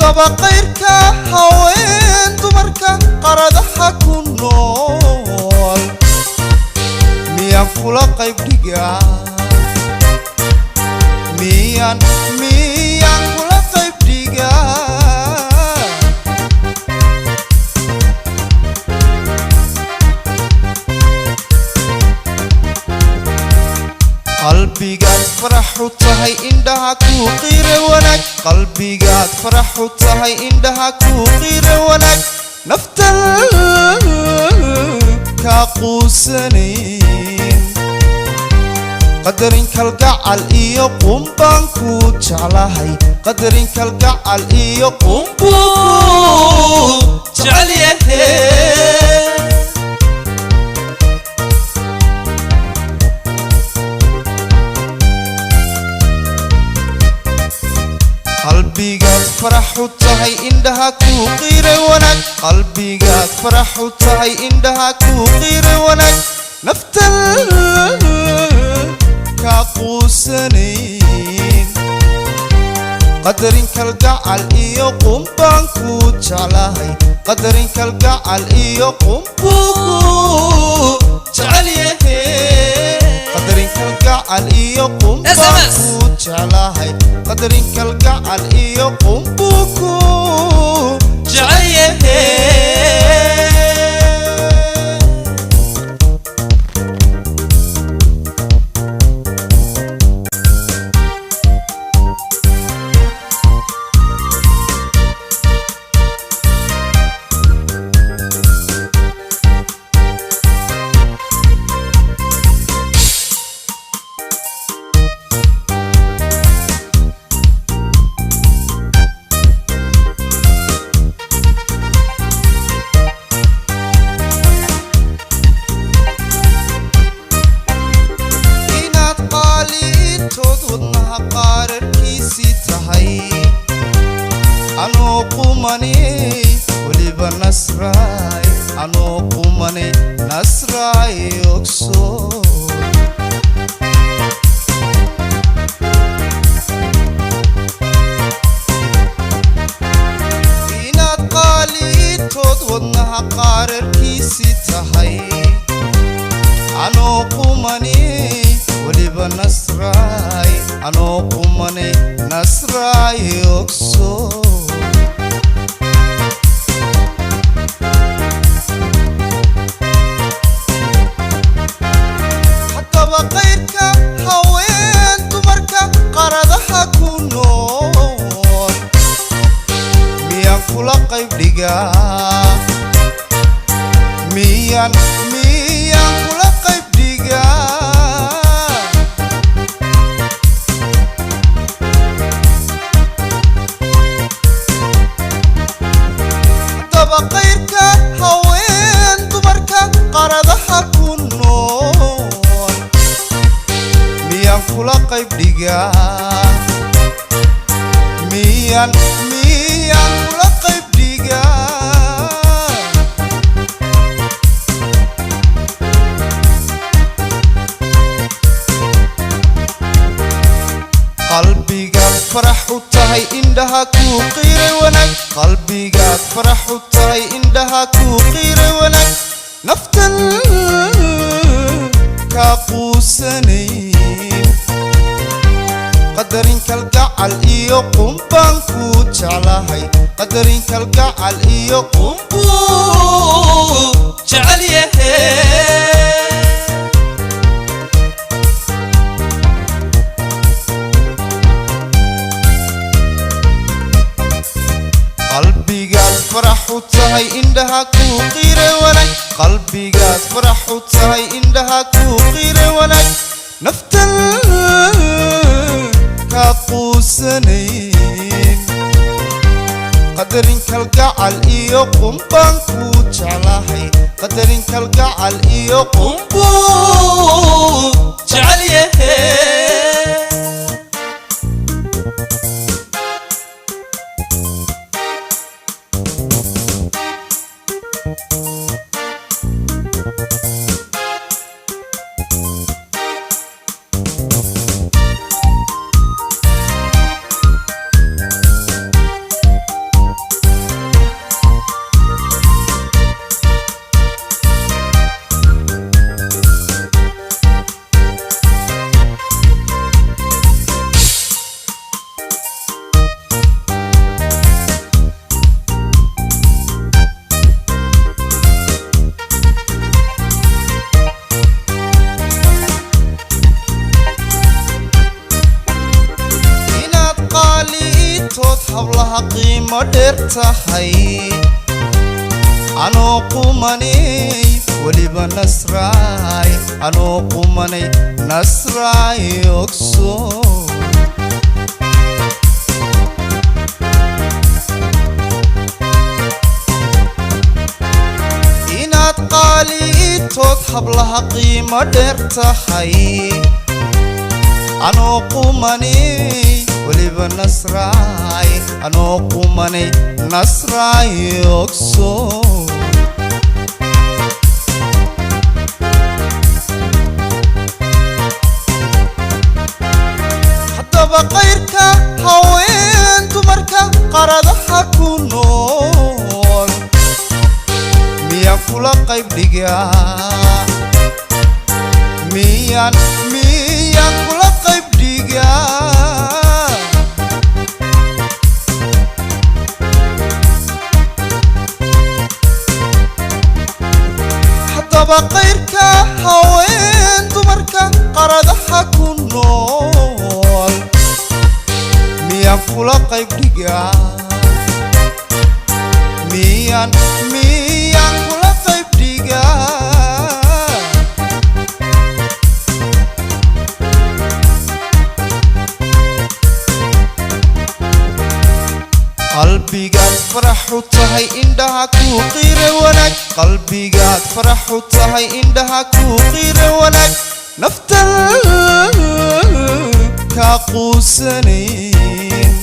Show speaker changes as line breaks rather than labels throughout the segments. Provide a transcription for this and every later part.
haddaba qayrka haween dumarka qaradaha ku nool miyaan kula qayb dhigaa miyaan kula qayb dhigaa qalbigaad farax u tahay indhaha ku qiire wanaag qalbigaad farax u tahay indhaha ku qiire wanaag naftan ka quusanayn qadarin kalgacal iyo qumbaan ku jeclahay qadarin kalgacal iyo qumbuu jecel yahay qalbigaad farax u tahay indhaha ku qiire wanaag qalbigaad farax u tahay indhaha ku qiire wanaag naftan ka quusanayn qadarin kalgacal iyo qumbaan ku jeclahay qadarin kalgacal iyo qumbuu jecel yahay qadarin kalgacal iyo qumbaan ku jeclahay qadarin kalgacal iyo qumbuu ku jecel yahay qaararkiisii tahay anoo qumanay weliba nasraay anoo qumanay nasraay ogsoon inaad qaalitood wadnaha qaararkiisii tahay anoo qumanay weliba nasraay anoo qumanay nasraay ogsoon haddaba qayrka haween dumarka qaradaha ku nool miyaan kula qayb dhigaa miyaan kula qayb dhigaa qayrka haween dumarka qaradaha ku nool miyaan kula qayb dhigaa miyaan kula qayb dhigaa qalbigaad farax u tahay indhaha ku qiire wanaag qalbigaad farax u tahay indhaha ku qiire wanaag naftan ka quusanayn qadarin kalgacal iyo qumbaan ku jeclahay qadarin kalgacal iyo qumbuu jecel yahay qalbigaad farax u tahay indhaha ku qiire wanaag qalbigaad farax u tahay indhaha ku qiire wanaag naftan ka quusanayn qadarin kalgacal iyo qumbaan ku jeclahay qadarin kalgacal iyo qumbuu jecel yahay tahay anoo qumanay weliba nasraay anoo qumanay nasraay ogsoon inaad qaaliitood hablaha qiimo dheer tahay anoo qumanay weliba nasraay anoo qumanay nasraay ogsoon haddaba qayrka haween dumarka qaradaha ku nool miyaan kula qayb dhigaa miyaan kula qayb dhigaa haddaba qayrka haween dumarka qaradaha ku nool miyaan kula qayb dhigaa miyaan kula qayb dhigaa qalbigaad farax u tahay indhaha kuu qiira wanaag qalbigaad farax u tahay indhaha kuu qiira wanaag naftan kaa quusanayn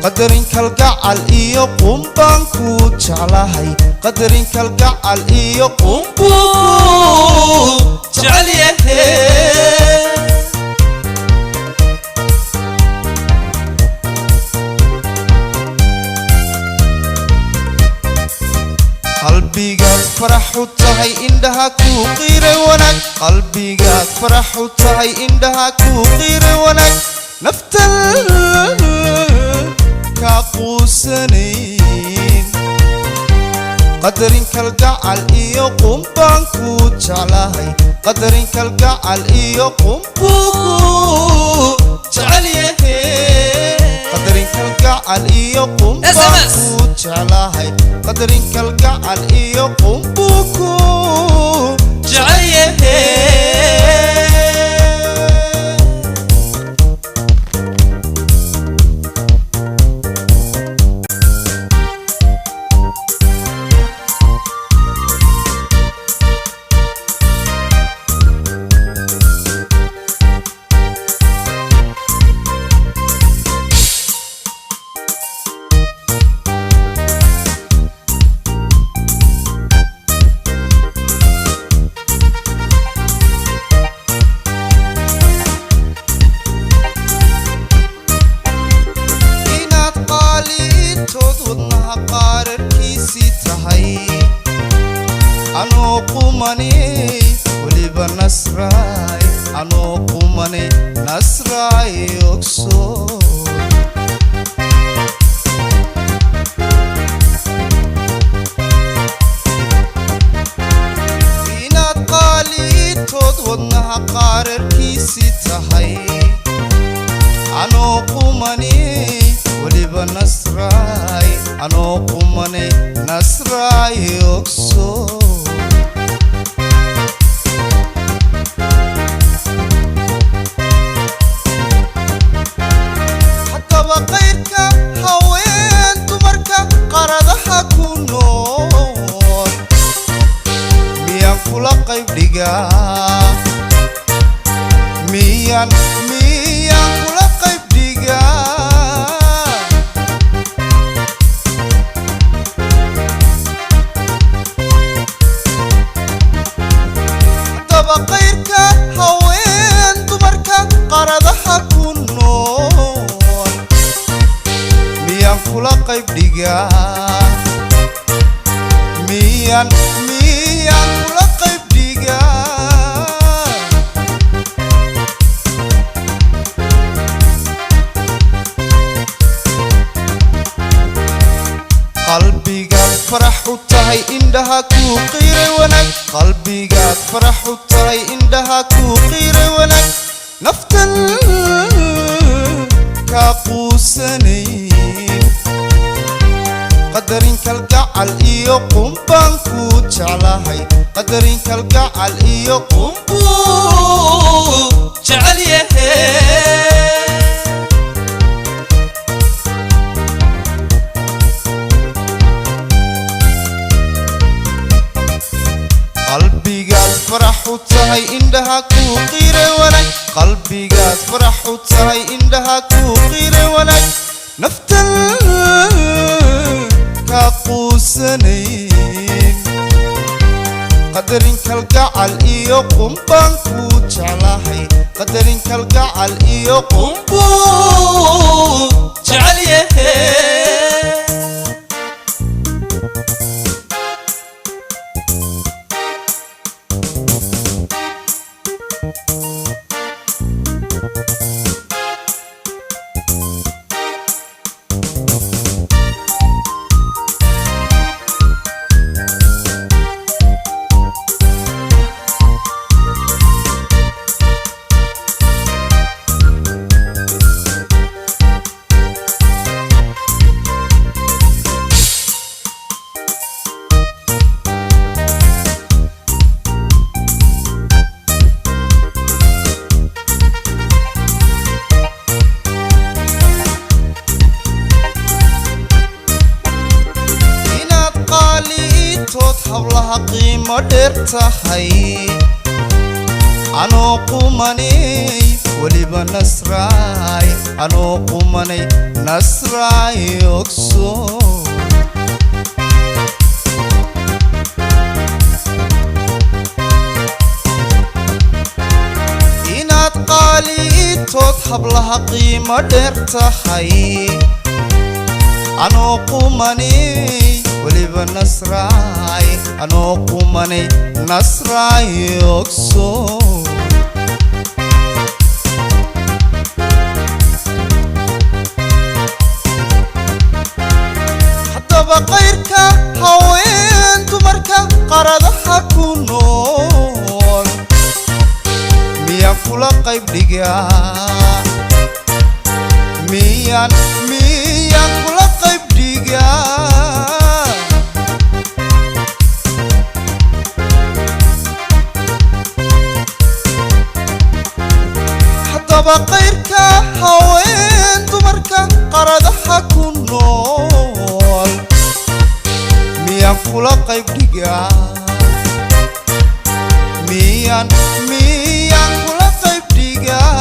qadarin kalgacal iyo qumbaan kuu jeclahay qadarin kalgacal iyo qumbuu jecel yahay qalbigaad farax u tahay indhaha kuu qiira wanaag qalbigaad farax u tahay indhaha kuu qiira wanaag naftan kaa quusanayn qadarin kalgacal iyo qumbaan kuu jeclahay qadarin kalgacal iyo qumbuu jecel yahay qadarin kalgacal iyo qumbaan kuu jeclahay qadarin kalgacal iyo qumbuu kuu jecel yahay wadnaha qaararkiisii tahay anoo qumanay weliba nasraay anoo qumanay nasraay ogsoon inaad qaaliitood wadnaha qaararkiisii tahay anoo qumanay weliba nasraay anoo qumanay nasraay ogsoon haddaba qayrka haween dumarka qaradaha ku nool miyaan kula qayb dhigaa miyaan kula qayb dhigaa qayrka haween dumarka qaradaha ku nool miyaan kula qayb dhigaa miyaan kula qayb dhigaa qalbigaad farax u tahay indhaha kuu qiira wanaag qalbigaad farax u tahay indhaha kuu qiira wanaag naftan kaa quusanayn qadarin kalgacal iyo qunbaan ku jeclahay qadarin kalgacal iyo qunbu
jecel yahay
qalbigaad farax u tahay indhaha ku qiire wanaag qalbigaad farax u tahay indhaha ku qiire wanaag naftan ka quusanayn qadarin kalgacal iyo qunbaan ku jeclahay qadarin kalgacal iyo qunbu
jecel yahay hawlaha qiimo dheer tahay anoo qumanay weliba nasraay anoo qumanay nasraay ogso inaad qaaliitood hablaha qiimo dheer tahay anoo qumanay weliba nasraay anoo qumanay nasraay ogso haddaba qayrka haween dumarka qaradaha ku nool miyaan kula qayb dhigaa miyaan kula qayb dhigaa qayrka haween dumarka qaradaha ku nool miyaan kula qayb dhigaa miyaan kula qayb dhigaa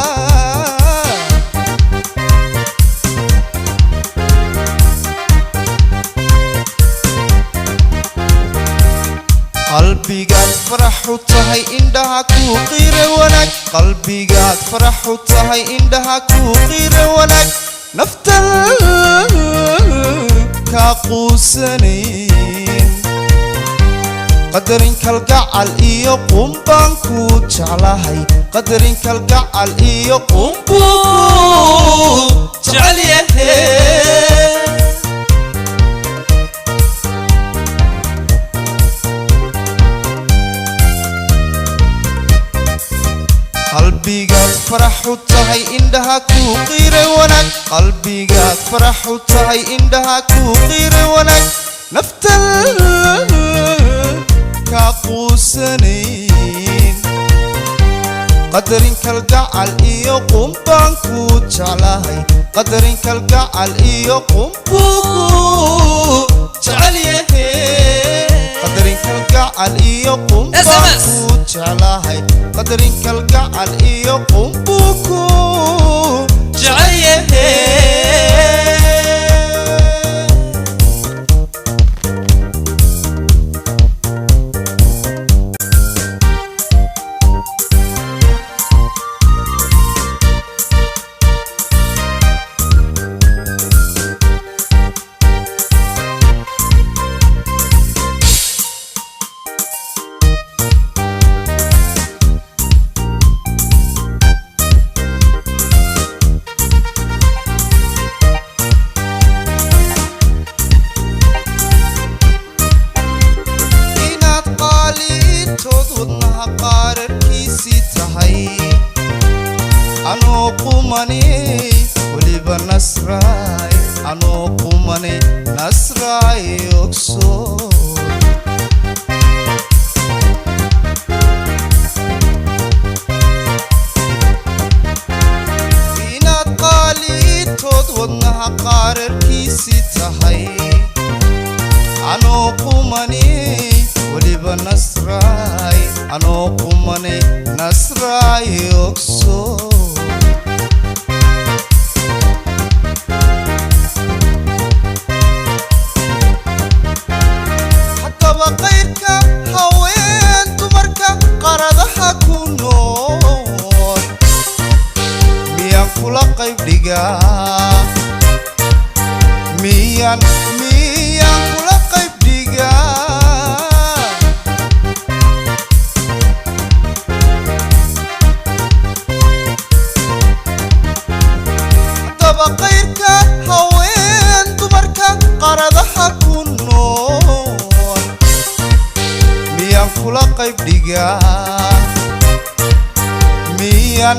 qalbigaad farax u tahay indhaha ku qiire wanaag qalbigaad farax u tahay indhaha ku qiire wanaag naftan ka quusanayn qadarin kalgacal iyo qunbaan ku jeclahay qadarin kalgacal iyo qunbu jecel yahay
qalbigaad farax u tahay indhaha ku qiire wanaag qalbigaad farax u tahay indhaha ku qiire wanaag naftan ka quusanayn qadarin kalgacal iyo qunbaan ku jeclahay qadarin kalgacal iyo qunbu
jecel yahay
qadarin kalgacal iyo qunbaan ku jeclahay qadarin kalgacal iyo qunbu
jecel yahay
anoo qumanay weliba nasraay anoo qumanay nasraay anoo qumanay weliba nasraay anoo qumanay nasraay ogso haddaba qayrka haween dumarka qaradaha ku nool miyaan kula qayb dhigaa miyaan kula qayb dhigaa haddaba qayrka haween dumarka qaradaha ku nool miyaan kula qayb dhigaa miyaan